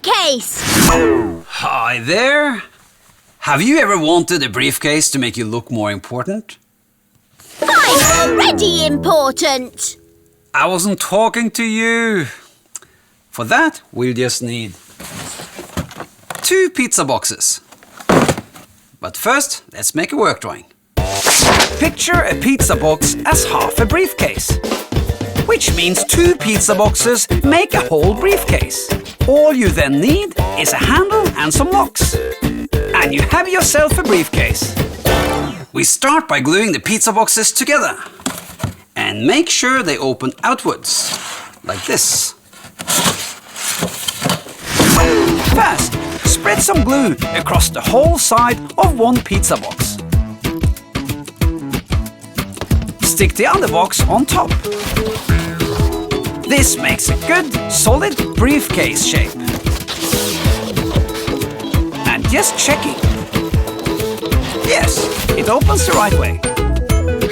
Briefcase! Hi there! Have you ever wanted a briefcase to make you look more important? I'm already important! I wasn't talking to you. For that, we'll just need 2 pizza boxes. But first, let's make a work drawing. Picture a pizza box as half a briefcase, which means 2 pizza boxes make a whole briefcase. All you then need is a handle and some locks. And you have yourself a briefcase. We start by gluing the pizza boxes together. And make sure they open outwards, like this. First, spread some glue across the whole side of one pizza box. Stick the other box on top. This makes a good, solid briefcase shape. And just checking. Yes, it opens the right way.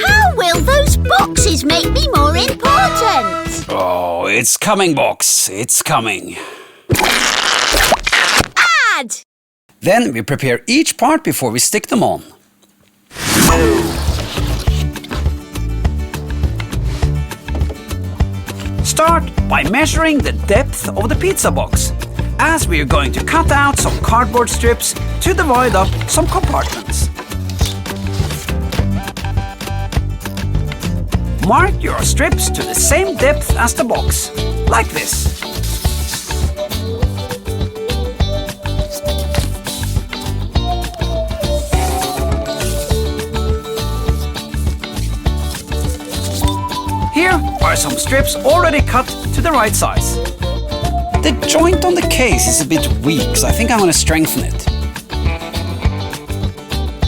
How will those boxes make me more important? Oh, it's coming, box. It's coming. Add! Then we prepare each part before we stick them on. Start by measuring the depth of the pizza box, as we are going to cut out some cardboard strips to divide up some compartments. Mark your strips to the same depth as the box, like this. Here are some strips already cut to the right size. The joint on the case is a bit weak, so I think I'm going to strengthen it.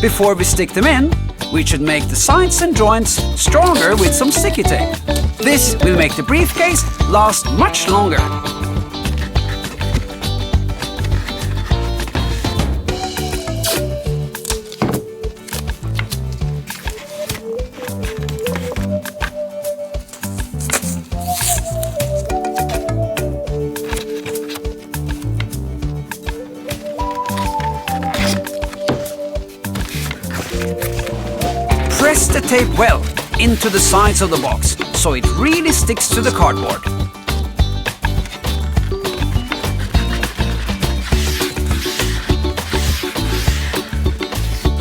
Before we stick them in, we should make the sides and joints stronger with some sticky tape. This will make the briefcase last much longer. Press the tape well into the sides of the box, so it really sticks to the cardboard.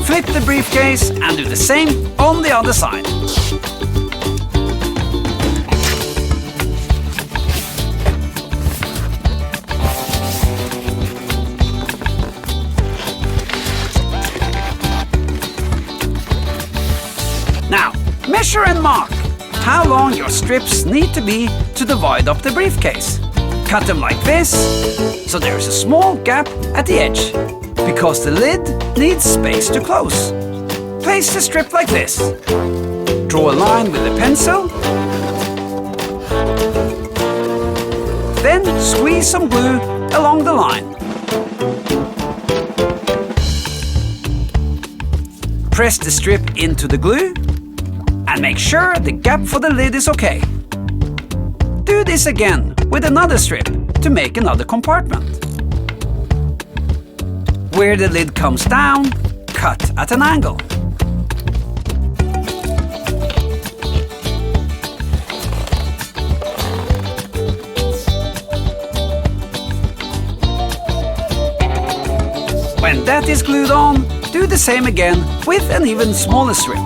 Flip the briefcase and do the same on the other side. Now, measure and mark how long your strips need to be to divide up the briefcase. Cut them like this, so there is a small gap at the edge, because the lid needs space to close. Place the strip like this. Draw a line with a pencil. Then squeeze some glue along the line. Press the strip into the glue and make sure the gap for the lid is okay. Do this again with another strip to make another compartment. Where the lid comes down, cut at an angle. When that is glued on, do the same again with an even smaller strip.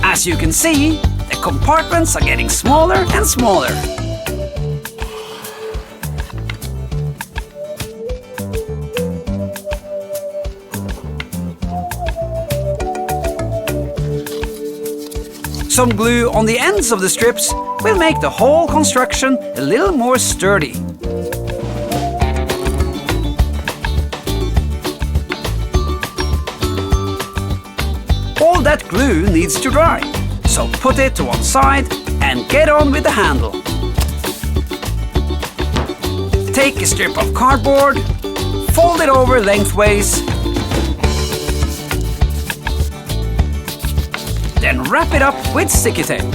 As you can see, the compartments are getting smaller and smaller. Some glue on the ends of the strips will make the whole construction a little more sturdy. All that glue needs to dry, so put it to one side and get on with the handle. Take a strip of cardboard, fold it over lengthways, then wrap it up with sticky tape.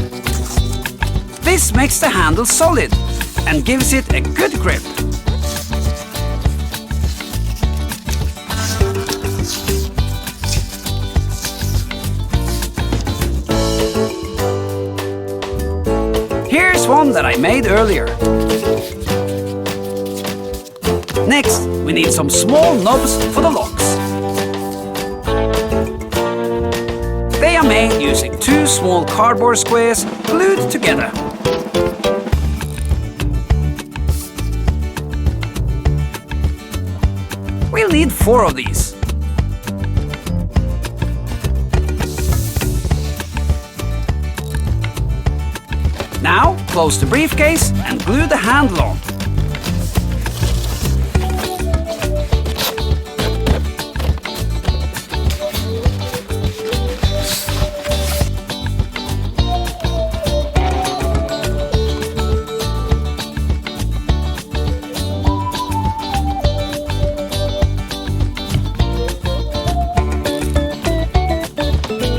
This makes the handle solid and gives it a good grip. Here's one that I made earlier. Next, we need some small knobs for the locks. They are made using 2 small cardboard squares glued together. We'll need 4 of these. Now, close the briefcase and glue the handle on.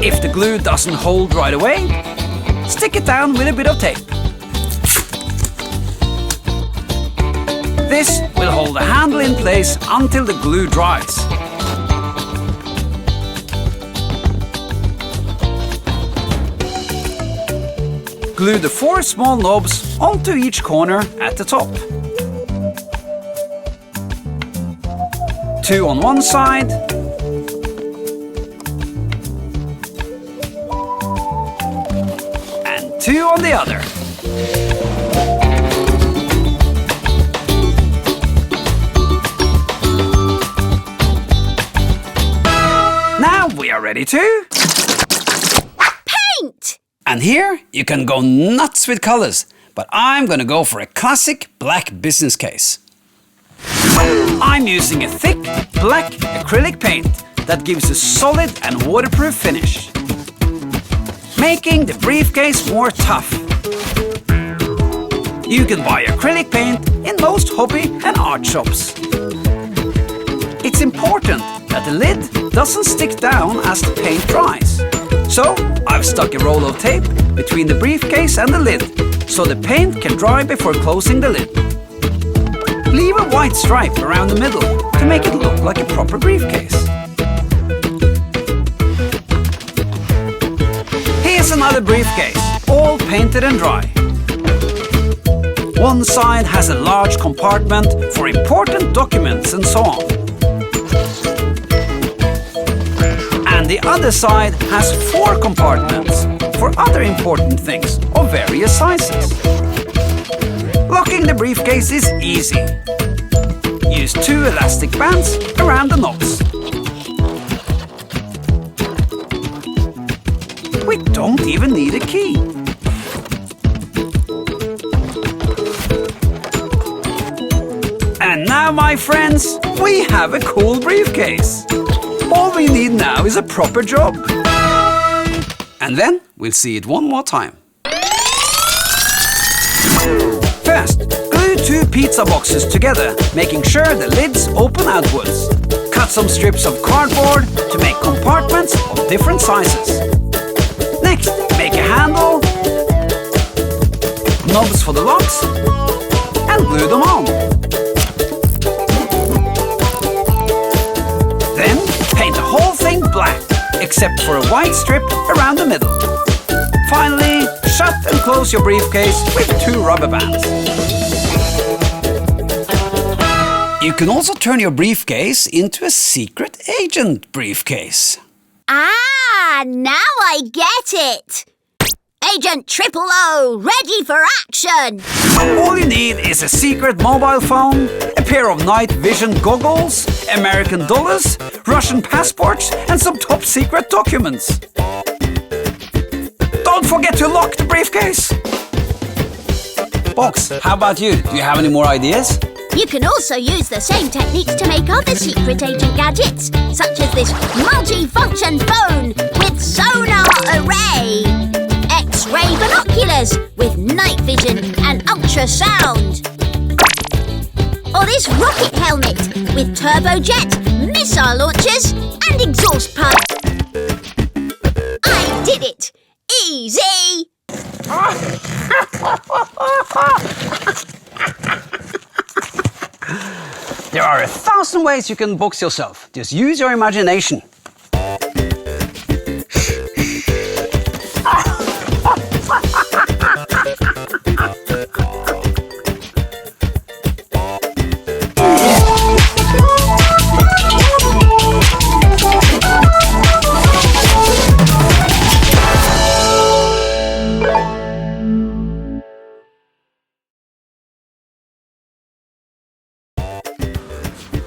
If the glue doesn't hold right away, stick it down with a bit of tape. This will hold the handle in place until the glue dries. Glue the 4 small knobs onto each corner at the top. 2 on one side, and 2 on the other. Now we are ready to Paint! And here you can go nuts with colors, but I'm gonna go for a classic black business case. I'm using a thick black acrylic paint that gives a solid and waterproof finish, making the briefcase more tough. You can buy acrylic paint in most hobby and art shops. It's important that the lid doesn't stick down as the paint dries. So I've stuck a roll of tape between the briefcase and the lid, so the paint can dry before closing the lid. Leave a white stripe around the middle to make it look like a proper briefcase. Here's another briefcase, all painted and dry. One side has a large compartment for important documents and so on. And the other side has 4 compartments for other important things of various sizes. Locking the briefcase is easy. Use 2 elastic bands around the knobs. We don't even need a key. And now, my friends, we have a cool briefcase. All we need now is a proper job. And then we'll see it one more time. First, glue 2 pizza boxes together, making sure the lids open outwards. Cut some strips of cardboard to make compartments of different sizes. Next, make a handle, knobs for the locks, and glue them on. Then, paint the whole thing black, except for a white strip around the middle. Finally, shut and close your briefcase with 2 rubber bands. You can also turn your briefcase into a secret agent briefcase. Ah, now I get it! Agent Triple O, ready for action! All you need is a secret mobile phone, a pair of night vision goggles, American dollars, Russian passports, and some top secret documents. Don't forget to lock the briefcase! box. How about you? Do you have any more ideas? You can also use the same techniques to make other secret agent gadgets, such as this multi-function phone with sonar array, X-ray binoculars with night vision and ultrasound, or this rocket helmet with turbojet, missile launchers and exhaust pipe. I did it! Easy! There are 1,000 ways you can box yourself. Just use your imagination.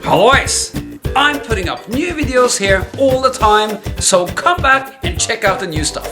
Always! I'm putting up new videos here all the time, so come back and check out the new stuff.